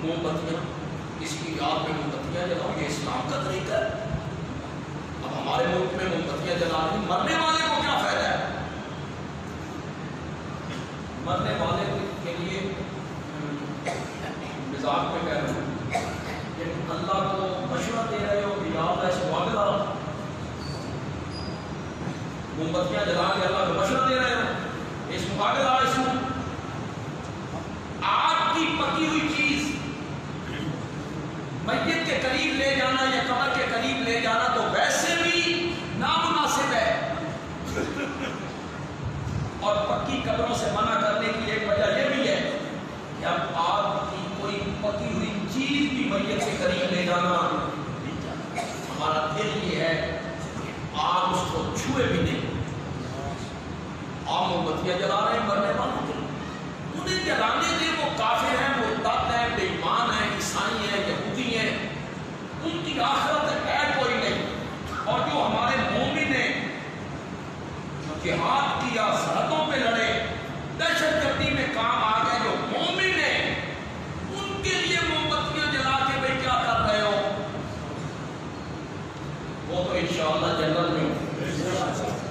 موم بتیاں، اس کی یاد میں موم بتیاں جلاؤ، یہ اسلام کا طریقہ ہے؟ اب ہمارے ملک میں موم بتیاں جلا رہی، مرنے والے کو کیا فائدہ ہے؟ مرنے والے کے لیے مزاق میں کہہ رہا ہوں کہ اللہ کو مشورہ دے رہے ہو کہ یا اللہ اس کو آگ ڈالو، موم بتیاں جلا کے اللہ کو مشورہ دے رہے ہو اس کو آگ ڈالو۔ اس کو آگ کی پکی ہوئی چیز میت کے قریب لے جانا یا قبر کے قریب لے جانا تو ویسے بھی نامناسب ہے، اور پکی قبروں سے منع کرنے کی ایک وجہ یہ بھی ہے کہ اب آگ کی کوئی پکی ہوئی چیز بھی میت کے قریب لے جانا، ہمارا دل یہ ہے آگ اس کو چھوئے بھی نہیں۔ آپ موم بتیاں جلا رہے ہیں مرنے والوں کے، انہیں جلانے دیں، وہ کافر ہیں، مرتد ہیں، بے ایمان ہیں، عیسائی ہیں، یہودی ہیں، ان کی آخرت ہے کوئی نہیں۔ اور جو ہمارے مومن ہیں جو جہاد کیا، سرحدوں پہ لڑے، دہشت گردی میں کام آ گئے، جو مومن ہیں ان کے لیے موم بتیاں جلا کے بھائی کیا کر رہے ہو؟ وہ تو انشاءاللہ جنت میں ہوں۔